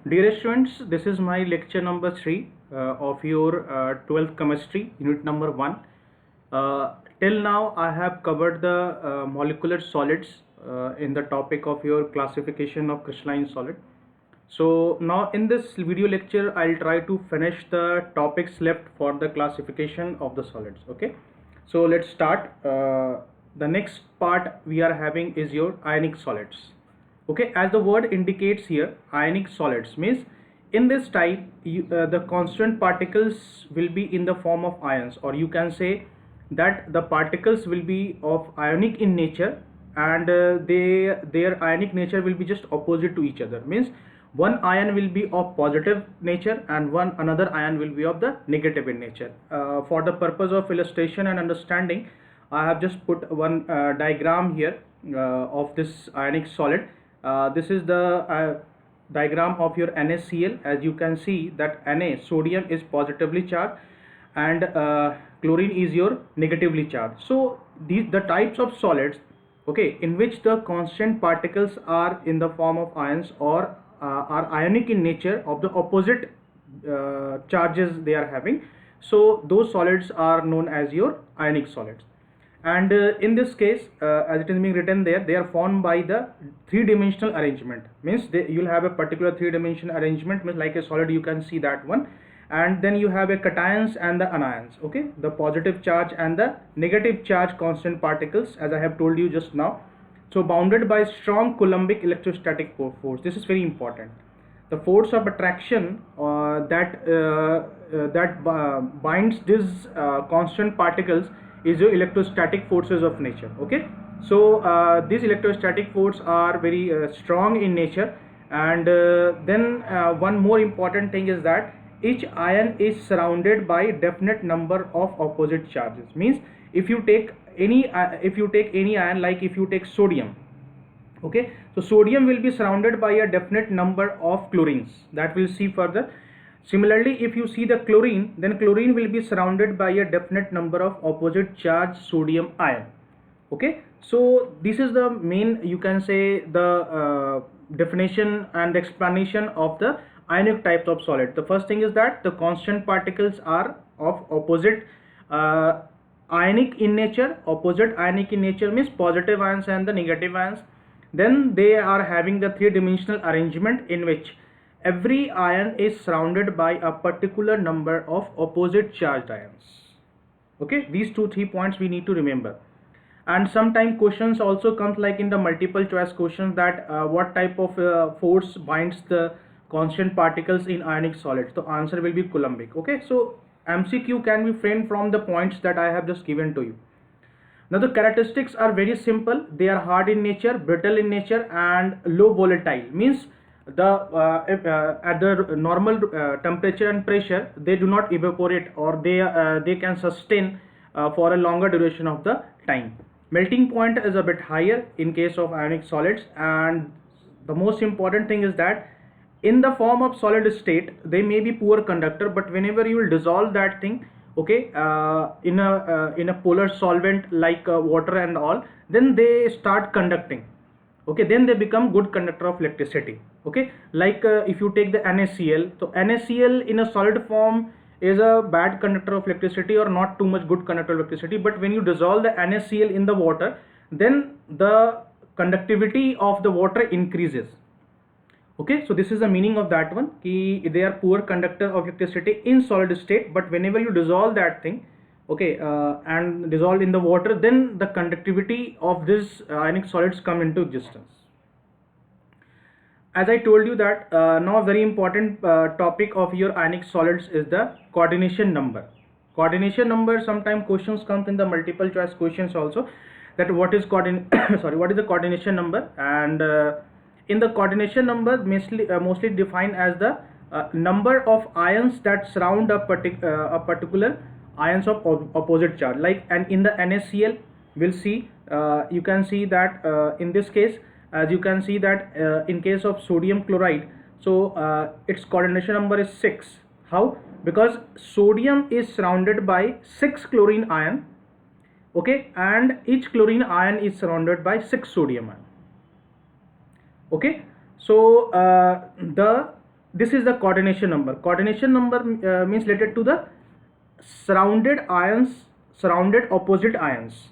Dear students, this is my lecture number 3 of your 12th chemistry, unit number 1. Till now, I have covered the molecular solids in the topic of your classification of crystalline solid. So now in this video lecture, I'll try to finish the topics left for the classification of the solids. Okay, so let's start. The next part we are having is your ionic solids. Okay, as the word indicates here, ionic solids means in this type the constant particles will be in the form of ions, or you can say that the particles will be of ionic in nature, and their ionic nature will be just opposite to each other. Means one ion will be of positive nature and one another ion will be of the negative in nature. For the purpose of illustration and understanding, I have just put one diagram here of this ionic solid. This is the diagram of your NaCl. As you can see that Na, sodium, is positively charged and chlorine is your negatively charged. So the types of solids, okay, in which the constant particles are in the form of ions or are ionic in nature, of the opposite charges they are having, so those solids are known as your ionic solids. And in this case, as it is being written there, they are formed by the three-dimensional arrangement. Means you'll have a particular three-dimensional arrangement, means like a solid, you can see that one, and then you have a cations and the anions. Okay, the positive charge and the negative charge constant particles, as I have told you just now. So bounded by strong Coulombic electrostatic force. This is very important. The force of attraction that binds these constant particles is your electrostatic forces of nature. Okay, so these electrostatic forces are very strong in nature, and then one more important thing is that each ion is surrounded by definite number of opposite charges. Means if you take any ion, like if you take sodium, okay, so sodium will be surrounded by a definite number of chlorines, that we'll see further. Similarly, if you see the chlorine, then chlorine will be surrounded by a definite number of opposite charged sodium ion. Okay, so this is the main, you can say, the definition and explanation of the ionic types of solid. The first thing is that the constant particles are of opposite ionic in nature. Opposite ionic in nature means positive ions and the negative ions. Then they are having the three-dimensional arrangement in which every ion is surrounded by a particular number of opposite charged ions. Okay, these 2-3 points we need to remember. And sometimes questions also comes like in the multiple choice questions that what type of force binds the constant particles in ionic solids. The answer will be Coulombic. Okay, so MCQ can be framed from the points that I have just given to you. Now the characteristics are very simple. They are hard in nature, brittle in nature, and low volatile. Means at the normal temperature and pressure, they do not evaporate, or they can sustain for a longer duration of the time. Melting point is a bit higher in case of ionic solids, and the most important thing is that in the form of solid state they may be poor conductor, but whenever you will dissolve that thing, okay, in a polar solvent like water and all, then they start conducting. Okay, then they become good conductor of electricity. Okay, like if you take the NaCl, so NaCl in a solid form is a bad conductor of electricity, or not too much good conductor of electricity, but when you dissolve the NaCl in the water, then the conductivity of the water increases. Okay, so this is the meaning of that one, they are poor conductor of electricity in solid state, but whenever you dissolve that thing, okay, and dissolve in the water, then the conductivity of these ionic solids come into existence. As I told you that now a very important topic of your ionic solids is the coordination number. Coordination number, sometimes questions come in the multiple choice questions also, that what is what is the coordination number, and in the coordination number mostly defined as the number of ions that surround a particular ions of opposite charge. Like, and in the NaCl we'll see, you can see that in this case, as you can see that in case of sodium chloride, so its coordination number is 6. How? Because sodium is surrounded by 6 chlorine ion, okay, and each chlorine ion is surrounded by 6 sodium ion. Okay, so the this is the coordination number. Coordination number means related to the surrounded ions, surrounded opposite ions.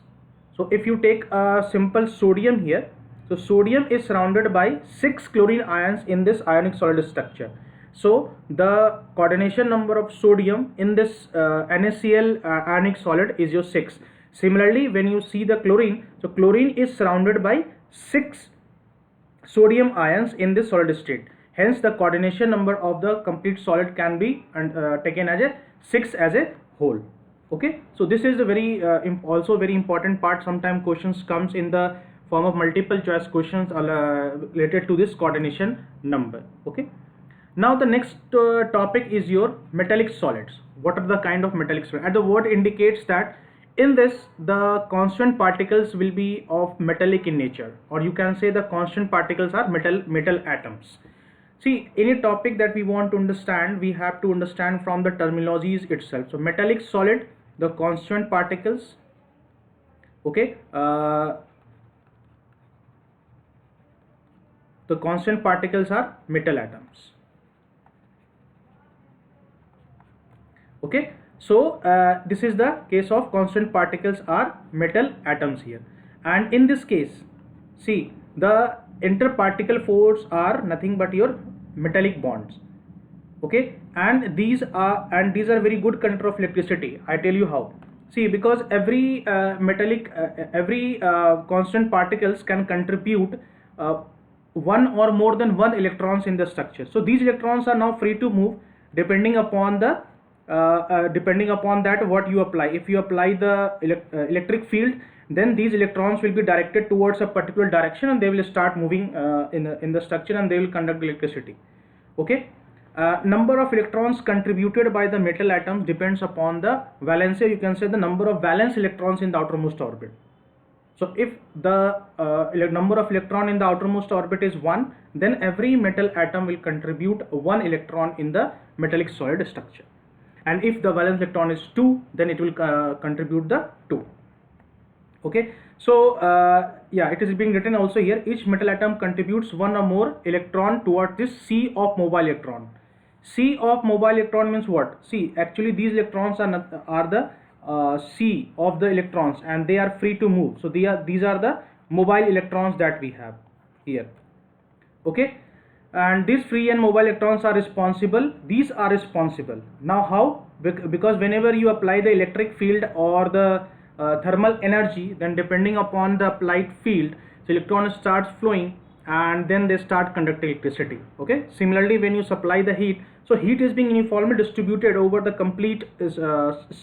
So if you take a simple sodium here, so sodium is surrounded by 6 chlorine ions in this ionic solid structure. So the coordination number of sodium in this NaCl ionic solid is your 6. Similarly, when you see the chlorine, so chlorine is surrounded by 6 sodium ions in this solid state. Hence the coordination number of the complete solid can be taken as a 6 as a whole. Okay, so this is a very also very important part. Sometimes questions comes in the form of multiple choice questions related to this coordination number. Okay, now the next topic is your metallic solids. What are the kind of metallic solids? And the word indicates that in this the constant particles will be of metallic in nature, or you can say the constant particles are metal atoms. See, any topic that we want to understand, we have to understand from the terminologies itself. So metallic solid, the constant particles. Okay, the constant particles are metal atoms. Okay, so this is the case of constant particles are metal atoms here, and in this case, see, the interparticle force are nothing but your metallic bonds. Okay, and these are very good conductor of electricity. I tell you how. See, because every constant particles can contribute one or more than one electrons in the structure. So these electrons are now free to move depending upon the that what you apply. If you apply the electric field, then these electrons will be directed towards a particular direction and they will start moving in the structure and they will conduct electricity. Okay, number of electrons contributed by the metal atoms depends upon the valency, you can say the number of valence electrons in the outermost orbit. So if the number of electron in the outermost orbit is 1, then every metal atom will contribute 1 electron in the metallic solid structure, and if the valence electron is 2, then it will contribute the 2. Okay, so yeah, it is being written also here, each metal atom contributes 1 or more electron towards this sea of mobile electron. Sea of mobile electron means what? See, actually these electrons are the sea of the electrons and they are free to move. So these are the mobile electrons that we have here. Okay, and these free and mobile electrons are responsible. These are responsible. Now how? Because whenever you apply the electric field or the thermal energy, then depending upon the applied field, the electron starts flowing and then they start conducting electricity. Okay, similarly when you supply the heat, so heat is being uniformly distributed over the complete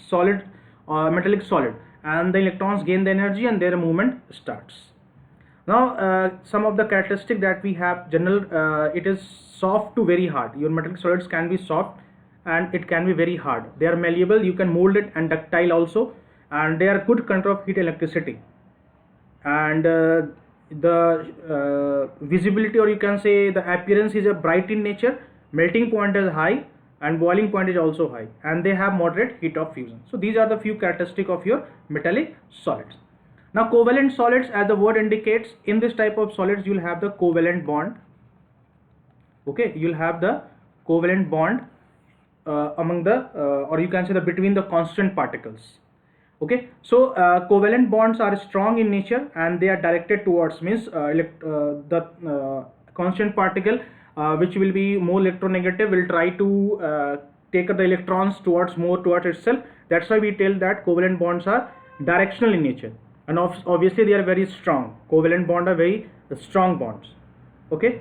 solid metallic solid, and the electrons gain the energy and their movement starts. Now some of the characteristics that we have, general, it is soft to very hard. Your metallic solids can be soft and it can be very hard. They are malleable, you can mold it, and ductile also, and they are good control of heat and electricity, and the visibility, or you can say the appearance, is a bright in nature, melting point is high and boiling point is also high, and they have moderate heat of fusion. So these are the few characteristics of your metallic solids. Now covalent solids, as the word indicates, in this type of solids you will have the covalent bond. Okay, you will have the covalent bond among the or you can say the between the constant particles. Okay, so covalent bonds are strong in nature and they are directed towards, means the constant particle which will be more electronegative will try to take the electrons towards itself. That's why we tell that covalent bonds are directional in nature, and obviously they are very strong. Covalent bonds are very strong bonds. Okay,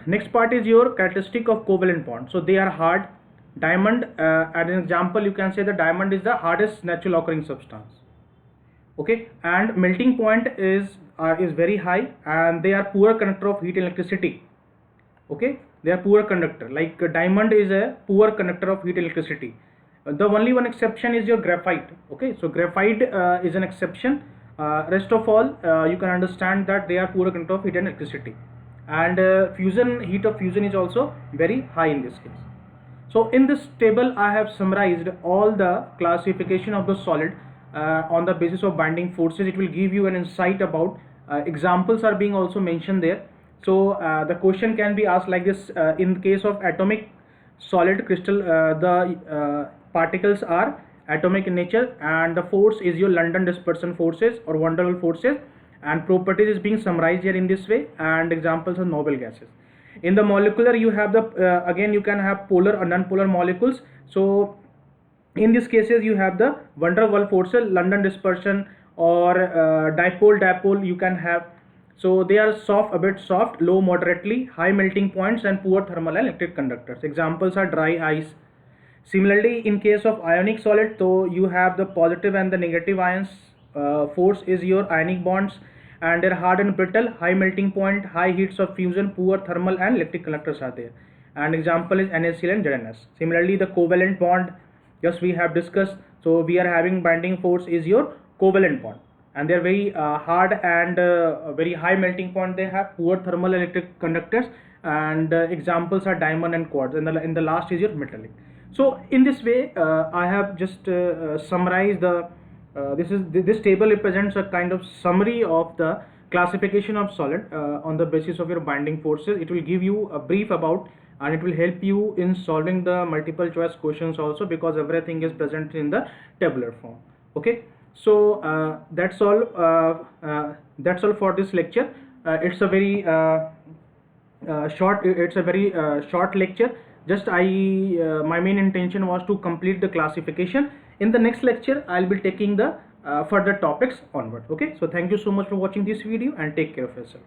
next part is your characteristic of covalent bond. So they are hard. Diamond, as an example, you can say the diamond is the hardest natural occurring substance. Okay, and melting point is very high, and they are poor conductor of heat and electricity. Okay, they are poor conductor. Like diamond is a poor conductor of heat and electricity. The only one exception is your graphite. Okay, so graphite is an exception. Rest of all, you can understand that they are poor conductor of heat and electricity, and heat of fusion is also very high in this case. So in this table I have summarized all the classification of the solid on the basis of binding forces. It will give you an insight about examples are being also mentioned there. So the question can be asked like this: in case of atomic solid crystal, the particles are atomic in nature, and the force is your London dispersion forces or van der Waals forces, and properties is being summarized here in this way, and examples of noble gases. In the molecular, you have the again you can have polar or non-polar molecules. So in these cases you have the van der Waals forces, London dispersion, or dipole you can have. So they are soft, a bit soft, low moderately, high melting points, and poor thermal and electric conductors. Examples are dry ice. Similarly, in case of ionic solid, so you have the positive and the negative ions. Force is your ionic bonds, and they're hard and brittle, high melting point, high heats of fusion, poor thermal and electric conductors are there. And example is NaCl and ZnS. Similarly, the covalent bond, just we have discussed. So we are having binding force is your covalent bond, and they are very hard and very high melting point. They have poor thermal electric conductors, and examples are diamond and quartz. And in the last is your metallic. So in this way, I have just summarized the. This table represents a kind of summary of the classification of solid on the basis of your binding forces. It will give you a brief about, and it will help you in solving the multiple choice questions also, because everything is present in the tabular form. Okay, so that's all for this lecture. It's a very short lecture. Just my main intention was to complete the classification. In the next lecture I'll be taking the further topics onward. Okay, so thank you so much for watching this video, and take care of yourself.